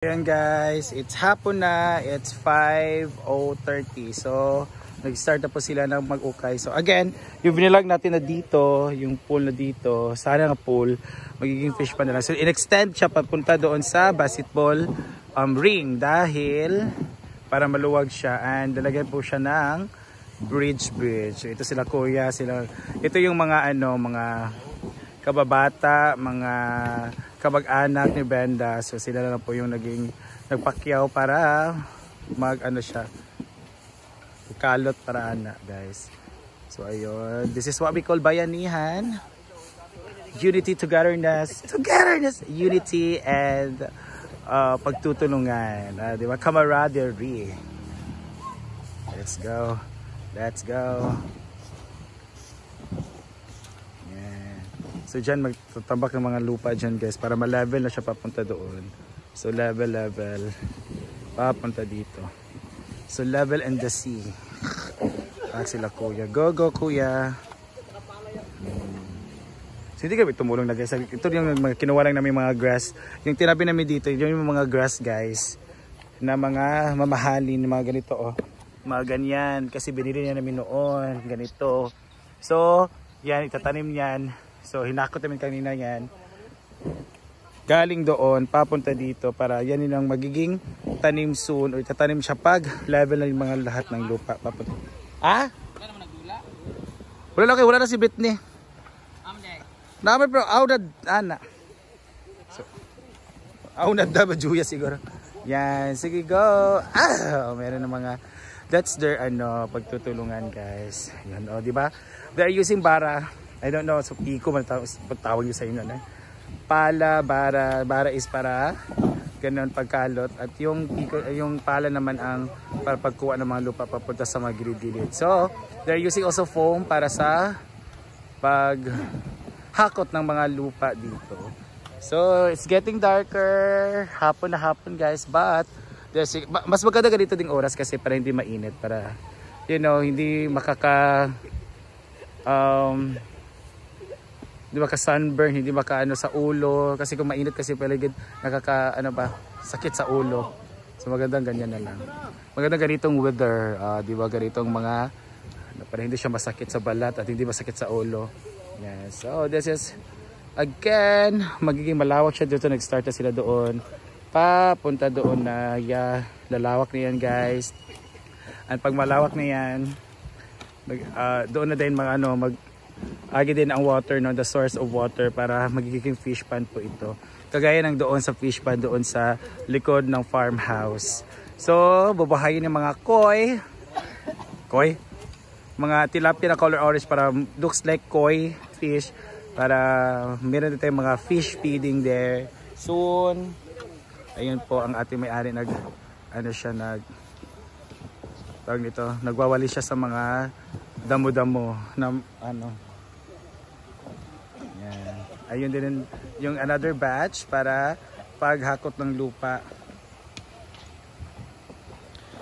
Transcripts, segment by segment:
Ayan guys, it's hapon na, it's 5:30. So, nag-start na po sila ng mag-ukay. So again, yung vinilag natin na dito, yung pool na dito, sana nga pool, magiging fish pa na lang. So, in-extend siya papunta doon sa basketball ring dahil para maluwag siya and lalagyan po siya ng bridge. So, ito sila kuya, ito yung mga mga kababata, mga kamag-anak ni Brenda. So sila na po yung nagpakyaw para siya, kalot para anak guys. So ayun, this is what we call bayanihan, unity, togetherness, unity and pagtutulungan, di ba, camaraderie. Let's go. So dyan magtatambak ng mga lupa dyan guys para ma-level na siya papunta doon. So level papunta dito. So level and the sea. Sila kuya. Go kuya. So hindi kami tumulong na guys. Ito yung kinuha lang namin mga grass. Yung tinabi namin dito, yung mga grass guys. Na mga mamahalin, mga ganito oh. Mga ganyan. Kasi binili niya namin noon. Ganito. So yan, itatanim yan. So hinakot namin kanina yan. Galing doon, papunta dito para yan yung magiging tanim soon. O itatanim siya pag level na yung mga lahat ng lupa. Papunta. Ah? Wala naman nagdula? Wala na si Britney. Naman bro, aunad, ana. So, aunad na ba Juya siguro? Yan, sige go. Meron ng mga, that's their pagtutulungan guys. Yan o, di ba? They're using bara. I don't know, so piko man tawag nyo sa inyo na. Pala, bara is para ganun pagkalot at yung piko, yung pala naman ang para pagkuha ng mga lupa papunta sa mga gilid-gilid. So, they're using also foam para sa paghakot ng mga lupa dito. So, it's getting darker, hapon na hapon guys, but mas maganda ganito ding oras kasi para hindi mainit, para hindi hindi maka-sunburn, hindi maka sa ulo. Kasi kung mainit kasi paligid, sakit sa ulo. So magandang ganyan na lang. Magandang ganitong weather, di ba, ganitong mga, para hindi siya masakit sa balat at hindi masakit sa ulo. Yeah. So this is, again, magiging malawak siya dito. Nag-start na sila doon. Papunta doon na, lalawak na yan guys. And pag malawak na yan, doon na din agi din ang water, the source of water para magiging fish pond po ito. Kagaya ng doon sa fish pond doon sa likod ng farmhouse. So, bubuhayin ng mga koi, mga tilapia na color orange para looks like koi fish, para meron din tayong mga fish feeding there soon. Ayun po ang ating may-ari nagwawali siya sa mga damo-damo na Yan. Ayun din yung another batch para paghakot ng lupa.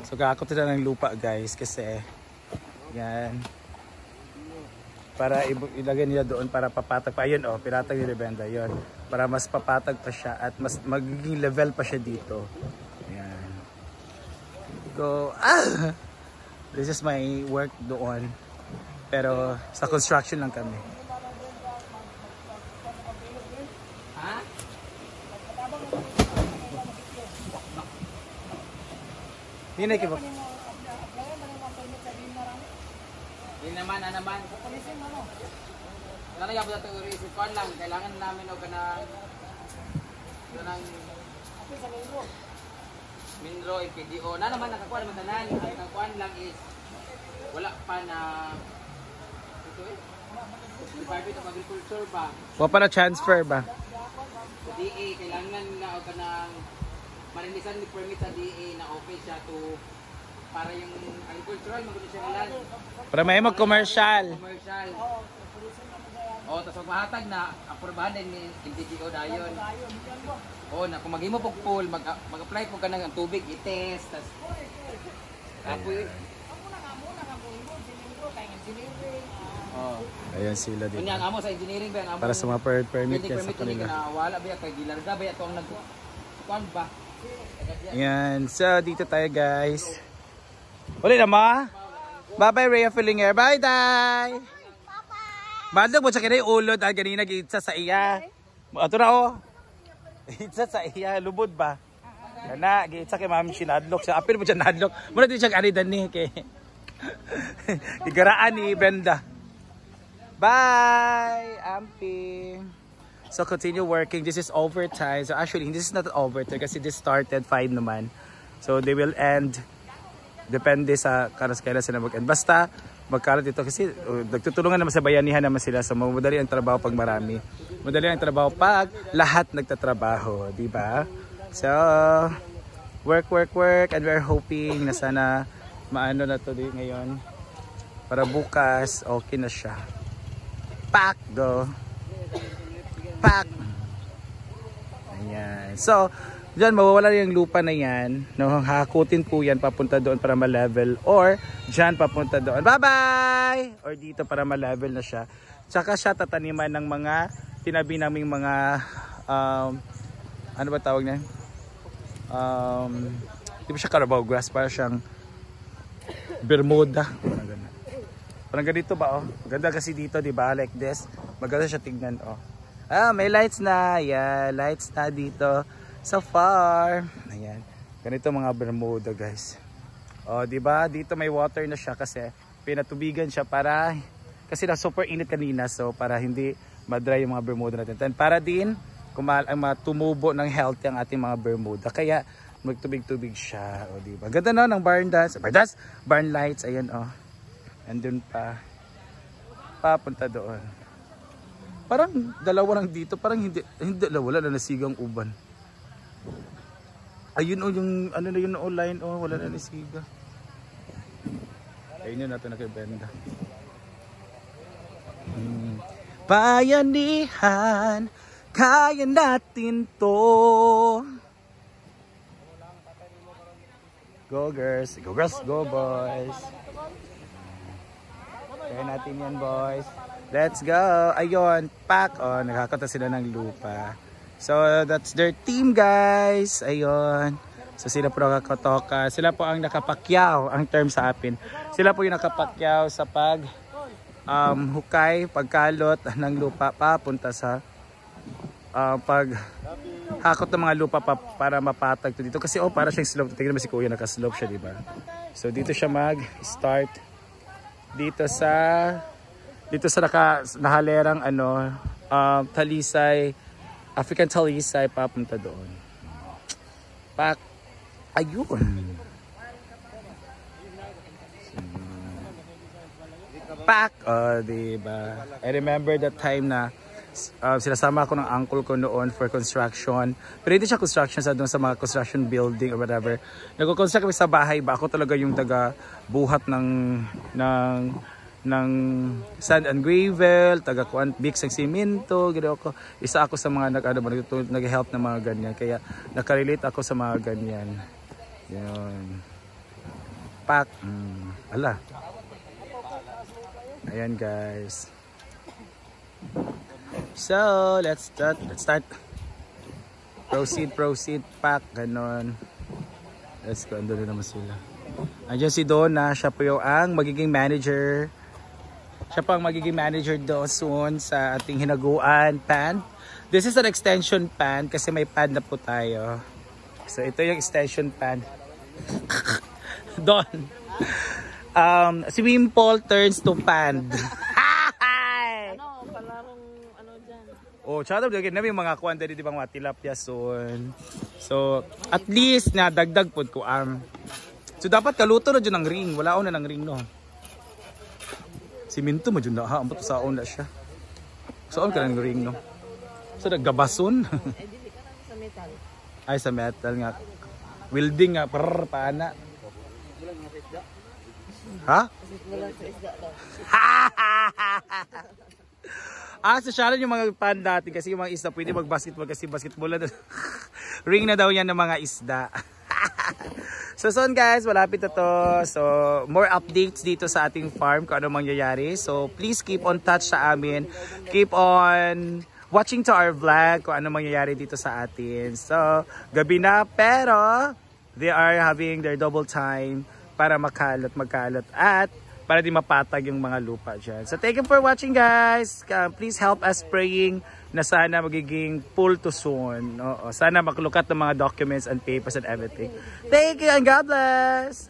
So kakot nila ng lupa guys kasi yan. Para ilagay nila doon para papatag pa. Ayun pinatag ni Benda yun. Para mas papatag pa siya at mas magiging level pa siya dito. Yan. Go. This is my work doon. Pero sa construction lang kami. Ha? Hindi ba? Hindi naman, Wala na yung isip ko lang. Kailangan namin kanang Minro, PDO. Na naman nakakuha naman tanan. Ang nakakuha lang is wala pa na Department of Agriculture ba? Wala pa na transfer ba? Sa DA, kailangan na o ka ng marindisan ni permit sa DA na open siya to para yung agricultural, maganda siya nilan. Para may mag-commercial. Tapos magmahatag na, aprobahan din ni MDGO dayon. Na kung mag-imo pog pool, mag-apply po ka ng tubig, i-test. Ayan sila dito. Amo sa engineering ba? Para sa mga permit yan sa kanila. Wala ba kay gilarga ba ito ang nagkuan ba? Yan. So, dito tayo guys. Uli na ma. Bye-bye Rhea Fillinger. Bye, Day. Bandog mo sa kinay ulod. Ganina giitsa sa iya. Ito na oh. Giitsa sa iya. Lubod ba? Kana, giitsa kay mami sinadlok. Siya apil mo dyan nadlok. Muna din siya anidan ni. Igaraan ni Brenda. Bye, Amping. So continue working. This is overtime. So actually, this is not overtime kasi this started 5 naman. So they will end. Depende sa kailan sila mag-end. Basta magkaroon dito kasi nagtutulungan naman sa bayanihan naman sila. So madali ang trabaho pag marami. Madali ang trabaho pag lahat nagtatrabaho, di ba? So work and we're hoping na sana maano na to din ngayon. Para bukas okay na siya. Pack go. Pack. Ayan. So diyan mawawala yung lupa na yan. No, hakutin po yan papunta doon para ma-level or diyan papunta doon. Bye-bye! Or dito para ma-level na siya. Tsaka siya tataniman ng mga tinabi naming mga ano ba tawag niyan? Di ba siya Carabao grass? Para siyang Bermuda. Parang ganito ba oh? Ganda kasi dito, di ba? Like this. Maganda siya tignan oh. Ah, may lights na. Yeah, lights na dito. So far. Ayan. Ganito mga Bermuda, guys. Oh, di ba? Dito may water na siya kasi pinatubigan siya para kasi na super init kanina, so para hindi ma-dry yung mga Bermuda natin. And para din tumubo ng healthy ang ating mga Bermuda. Kaya magtubig-tubig siya, oh, di ba? Ganda no ng barn dance. Barn lights, ayan oh. Andun pa. Papunta doon. Parang dalawa lang dito, parang hindi wala na nasigang uban. Ayun oh, yung ano na yun oh, line oh, wala na nasiga. Ayun yun natin na kay Brenda. Bayanihan, kaya natin to. Go girls, go boys. Kaya natin yan boys. Let's go. Ayun, pack on. Nakakata sila ng lupa. So that's their team guys. Ayun. So sila po nakakatoka. Sila po ang nakapakyaw, ang term sa atin. Sila po yung nakapakyaw sa pag hukay, pagkalot ng lupa papunta sa pag hakot ng mga lupa para mapatag to dito. Kasi oh, para siyang slope. Tingnan mo si Kuya, naka-slope siya, di ba? So dito siya mag-start dito sa nakahalerang ano talisay, African talisay papunta doon. Pak ayun. Pak diba? I remember that time na sinasama ako ng uncle ko noon for construction. Pero hindi siya construction sa doon sa mga construction building or whatever. Nagko-construct kami sa bahay ba? Ako talaga yung taga buhat ng sand and gravel, taga mix ng simento, ginawa ko. Isa ako sa mga nag-help ng mga ganyan. Kaya nakarelate ako sa mga ganyan. Yun. Pak. Ala. Ayan guys. So, let's start. Proceed, pack, ganon. Let's go, ando na naman sila. Andiyan si Donna, siya po yung ang magiging manager. Siya po ang magiging manager doon soon sa ating hinaguan pan. This is an extension pan kasi may pan na po tayo. So, ito yung extension pan. Don. Swimming pool turns to pan. Oh, chadab lagi na may mga kuan dali di bang mga tilapia soon. So, at least na dagdag pod ko So dapat kaluto na jud ng ring, wala na ng ring no. Siminto mo jud na ha, ambot saon na siya. Saon ka ng ring no. So naggabason. Sa metal. Ay sa metal nga. Welding nga paana. Ha? So siya yung mga pan natin kasi yung mga isda pwede mag-basketball kasi basketball na ring na daw yan ng mga isda. So soon guys, malapit na to. So more updates dito sa ating farm kung ano mangyayari. So please keep on touch sa amin. Keep on watching to our vlog kung ano mangyayari dito sa atin. So, gabi na pero they are having their double time para magkalot at para di mapatag yung mga lupa dyan. So, thank you for watching, guys. Please help us praying na sana magiging full to soon. Oo, sana maklukat ng mga documents and papers and everything. Thank you and God bless!